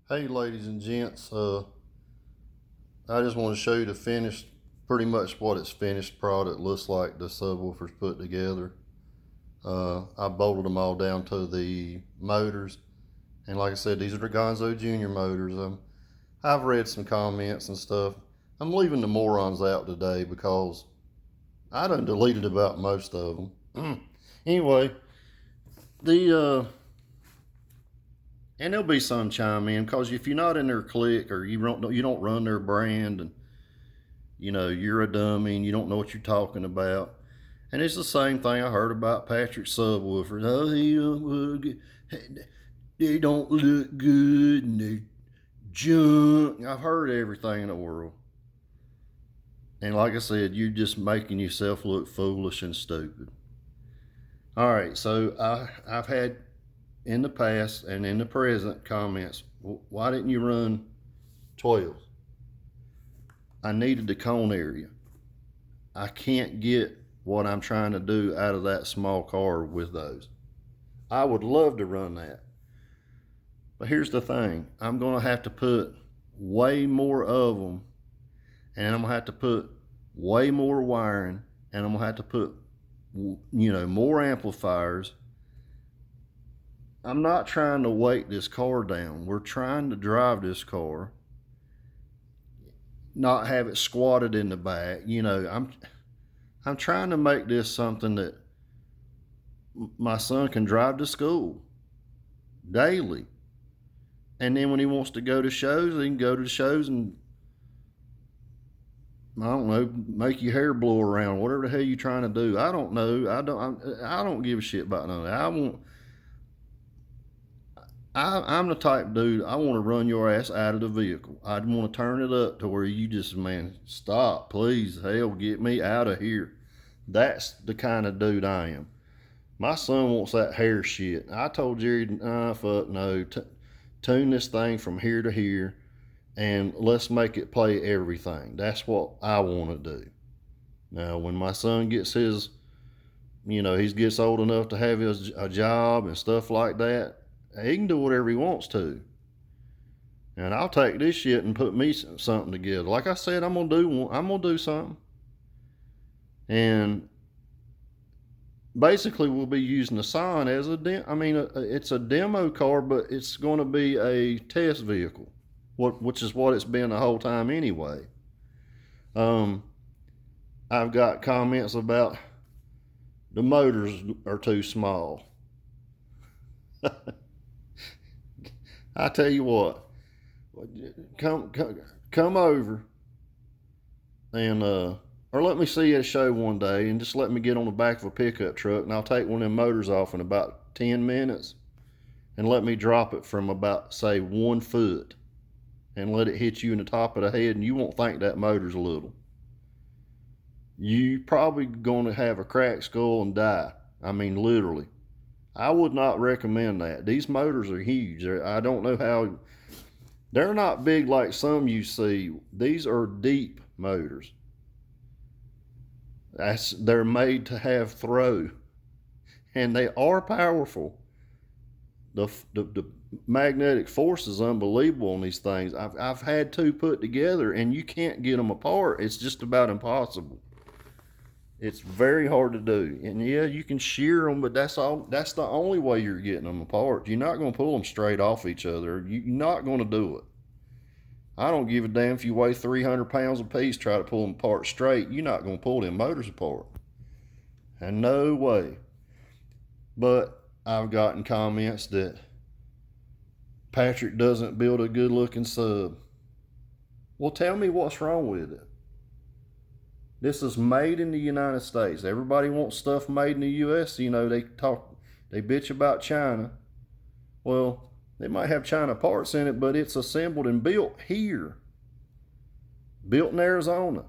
Hey, ladies and gents, I just want to show you the finished, pretty much what its finished product looks like the subwoofer's put together. I bolted them all down to the motors, and like I said, these are the Gonzo Junior motors. I've read some comments and stuff. I'm leaving the morons out today because I done deleted about most of them. Anyway, the and there'll be some chime in because if you're not in their clique or you don't run their brand, and you're a dummy and you don't know what you're talking about. And it's the same thing I heard about Patrick subwoofers. Oh, they don't look good and they junk. I've heard everything in the world. And like I said, you're just making yourself look foolish and stupid. All right, so I've had in the past and in the present comments, why didn't you run 12? I needed the cone area. I can't get what I'm trying to do out of that small car with those. I would love to run that. But here's the thing, I'm going to have to put way more of them, and I'm going to have to put way more wiring, and I'm going to have to put more amplifiers. I'm not trying to weight this car down. We're trying to drive this car, not have it squatted in the back. I'm trying to make this something that my son can drive to school daily. And then when he wants to go to shows, he can go to the shows and, I don't know, make your hair blow around, whatever the hell you're trying to do. I don't know. I don't give a shit about none of that. I'm the type of dude, I want to run your ass out of the vehicle. I want to turn it up to where you just, man, stop, please, hell, get me out of here. That's the kind of dude I am. My son wants that hair shit. I told Jerry, fuck no, tune this thing from here to here and let's make it play everything. That's what I want to do. Now, when my son gets his, he gets old enough to have a job and stuff like that, he can do whatever he wants to. And I'll take this shit and put me something together. Like I said, I'm gonna do something. And basically, we'll be using the Scion as it's a demo car, but it's going to be a test vehicle, which is what it's been the whole time anyway. I've got comments about the motors are too small. I tell you what, come over and or let me see you at a show one day and just let me get on the back of a pickup truck and I'll take one of them motors off in about 10 minutes and let me drop it from about, say, 1 foot and let it hit you in the top of the head, and you won't think that motor's little. You probably going to have a cracked skull and die. I mean, literally. I would not recommend that. These motors are huge. I don't know how. They're not big like some you see. These are deep motors. They're made to have throw, and they are powerful. The magnetic force is unbelievable on these things. I've had two put together, and you can't get them apart. It's just about impossible. It's very hard to do. And yeah, you can shear them, but that's the only way you're getting them apart. You're not going to pull them straight off each other. You're not going to do it. I don't give a damn if you weigh 300 pounds apiece, try to pull them apart straight. You're not going to pull them motors apart. And no way. But I've gotten comments that Patrick doesn't build a good looking sub. Well, tell me what's wrong with it. This is made in the United States. Everybody wants stuff made in the U.S. They bitch about China. Well, they might have China parts in it, but it's assembled and built here. Built in Arizona.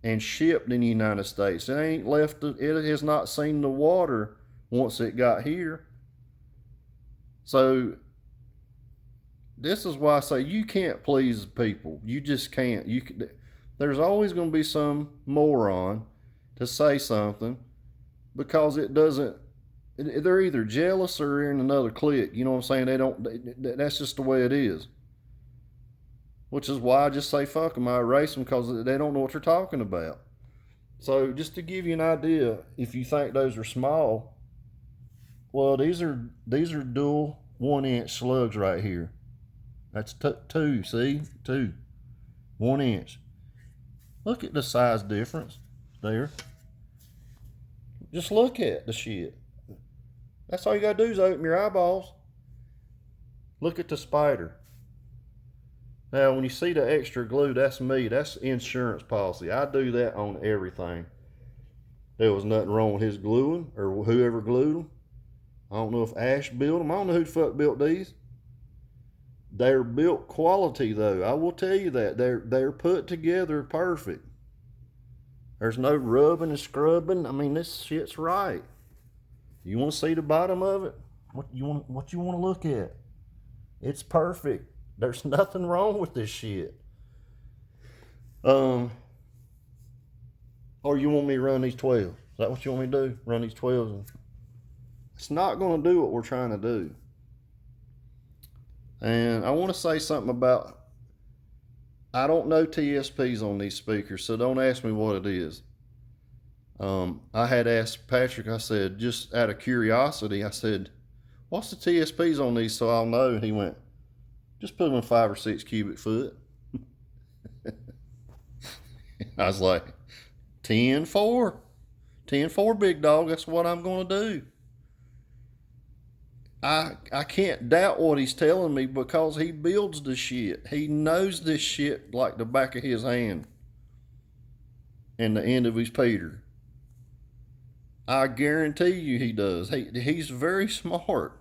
And shipped in the United States. It has not seen the water once it got here. So, this is why I say you can't please people. You just can't. There's always going to be some moron to say something because it doesn't they're either jealous or in another clique. You know what I'm saying? That's just the way it is. Which is why I just say fuck them. I erase them because they don't know what they're talking about. So just to give you an idea, if you think those are small, well, these are dual 1-inch slugs right here. That's two. See, 1 inch. Look at the size difference there. Just look at the shit. That's all you gotta do is open your eyeballs. Look at the spider. Now, when you see the extra glue, that's me. That's insurance policy. I do that on everything. There was nothing wrong with his gluing or whoever glued them. I don't know if Ash built them. I don't know who the fuck built these. They're built quality, though. I will tell you that. They're put together perfect. There's no rubbing and scrubbing. I mean, this shit's right. You want to see the bottom of it? What you want to look at? It's perfect. There's nothing wrong with this shit. Or you want me to run these 12s? Is that what you want me to do? Run these 12s? It's not going to do what we're trying to do. And I want to say something about, I don't know TSPs on these speakers, so don't ask me what it is. I had asked Patrick, I said, just out of curiosity, I said, what's the TSPs on these so I'll know? And he went, just put them in 5 or 6 cubic foot. I was like, 10-4. 10-4, big dog. That's what I'm going to do. I can't doubt what he's telling me because he builds the shit. He knows this shit like the back of his hand and the end of his Peter. I guarantee you he does. He's very smart.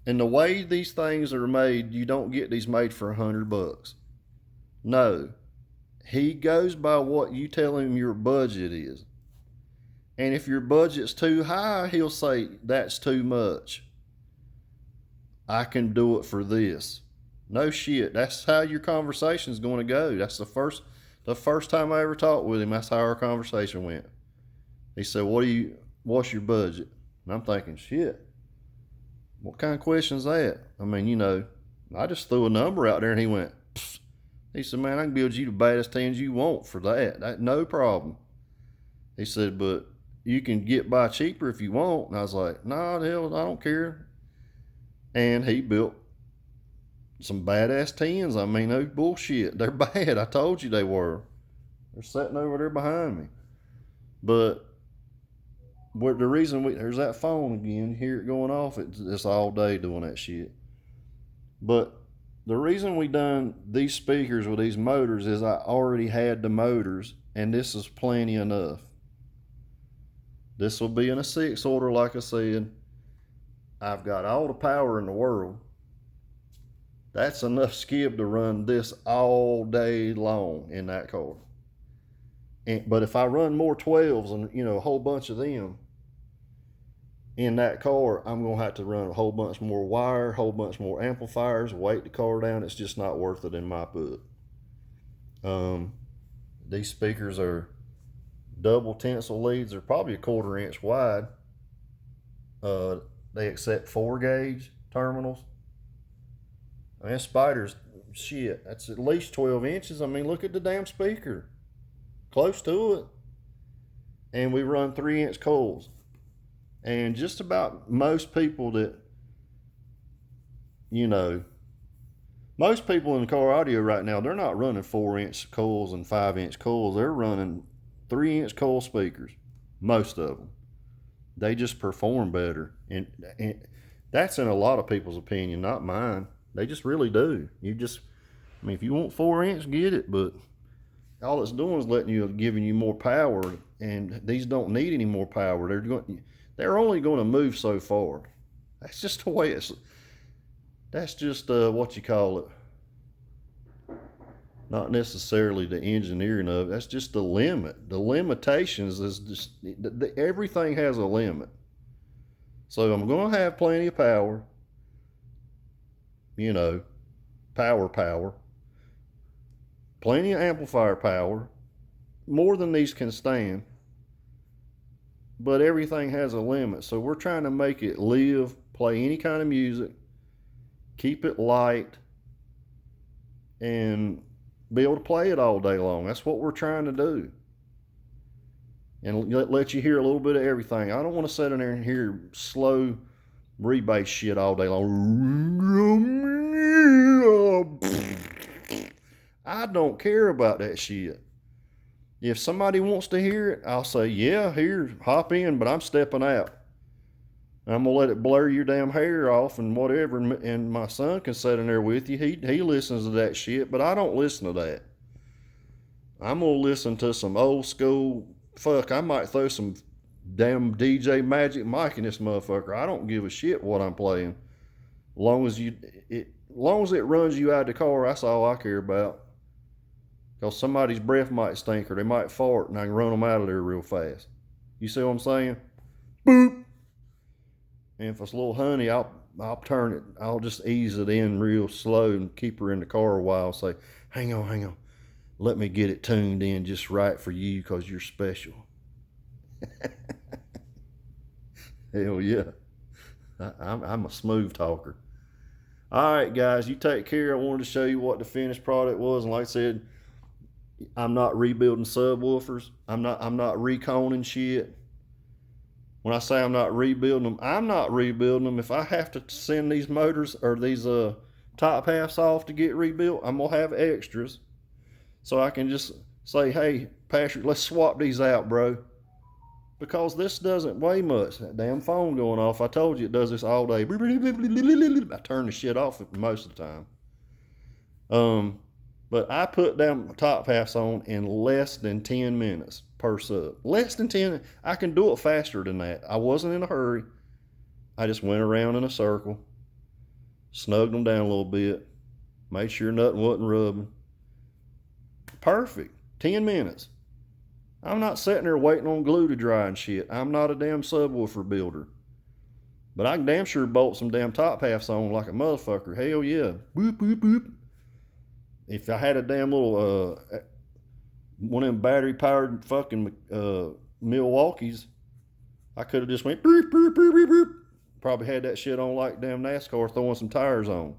And the way these things are made, you don't get these made for $100. No. He goes by what you tell him your budget is. And if your budget's too high, he'll say, that's too much. I can do it for this. No shit. That's how your conversation's going to go. That's the first time I ever talked with him, that's how our conversation went. He said, what's your budget? And I'm thinking, shit, what kind of question is that? I mean, you know, I just threw a number out there and he went, pfft. He said, man, I can build you the baddest tens you want for that. No problem. He said, but you can get by cheaper if you want. And I was like, nah, hell, I don't care. And he built some badass tens. I mean, no bullshit. They're bad. I told you they were. They're sitting over there behind me. But the reason there's that phone again, you hear it going off, it's all day doing that shit. But the reason we done these speakers with these motors is I already had the motors, and this is plenty enough. This will be in a 6 order, like I said. I've got all the power in the world. That's enough skib to run this all day long in that car. But if I run more 12s and, you know, a whole bunch of them in that car, I'm going to have to run a whole bunch more wire, a whole bunch more amplifiers, weight the car down. It's just not worth it in my book. These speakers are double tensile leads. They're probably a 1/4 inch wide. They accept 4 gauge terminals. I mean, Spider's shit. That's at least 12 inches. I mean, look at the damn speaker. Close to it. And we run 3-inch coils. And just about most people that, you know, most people in car audio right now, they're not running 4-inch coils and 5-inch coils. They're running 3-inch coil speakers. Most of them. They just perform better. And that's in a lot of people's opinion, not mine. They just really do. I mean, if you want 4-inch, get it, but all it's doing is giving you more power, and these don't need any more power. They're only going to move so far. That's just the way that's just what you call it. Not necessarily the engineering of it. That's just the limit. The limitations is just, everything has a limit. So I'm going to have plenty of power. You know, power. Plenty of amplifier power. More than these can stand. but everything has a limit. So we're trying to make it live, play any kind of music, keep it light, and be able to play it all day long. That's what we're trying to do. And let you hear a little bit of everything. I don't want to sit in there and hear slow rebass shit all day long. I don't care about that shit. If somebody wants to hear it, I'll say, yeah, here, hop in, but I'm stepping out. I'm going to let it blur your damn hair off and whatever, and my son can sit in there with you. He listens to that shit, but I don't listen to that. I'm going to listen to some old school, fuck, I might throw some damn DJ Magic Mike in this motherfucker. I don't give a shit what I'm playing. Long as it runs you out of the car, that's all I care about. Because somebody's breath might stink or they might fart and I can run them out of there real fast. You see what I'm saying? Boop. And if it's a little honey, I'll turn it. I'll just ease it in real slow and keep her in the car a while. Say, hang on. Let me get it tuned in just right for you because you're special. Hell yeah. I'm a smooth talker. All right, guys, you take care. I wanted to show you what the finished product was. And like I said, I'm not rebuilding subwoofers. I'm not reconing shit. When I say I'm not rebuilding them, I'm not rebuilding them. If I have to send these motors or these top halves off to get rebuilt, I'm going to have extras. So I can just say, hey, Patrick, let's swap these out, bro. Because this doesn't weigh much. That damn phone going off. I told you it does this all day. I turn the shit off most of the time. But I put down top halves on in less than 10 minutes per sub. Less than 10. I can do it faster than that. I wasn't in a hurry. I just went around in a circle, snugged them down a little bit, made sure nothing wasn't rubbing. Perfect. 10 minutes. I'm not sitting there waiting on glue to dry and shit. I'm not a damn subwoofer builder. But I can damn sure bolt some damn top halves on like a motherfucker. Hell yeah. Boop, boop, boop. If I had a damn little, one of them battery powered fucking Milwaukee's, I could have just went boop, boop, boop, boop, boop. Probably had that shit on like damn NASCAR throwing some tires on.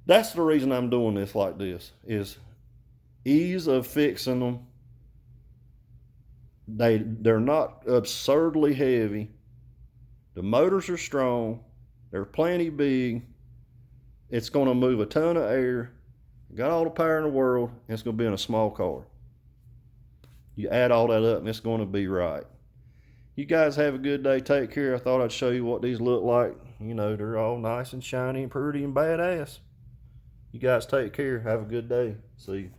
That's the reason I'm doing this like this, is ease of fixing them. They're not absurdly heavy. The motors are strong. They're plenty big. It's going to move a ton of air. Got all the power in the world, and it's going to be in a small car. You add all that up, and it's going to be right. You guys have a good day. Take care. I thought I'd show you what these look like. You know, they're all nice and shiny and pretty and badass. You guys take care. Have a good day. See you.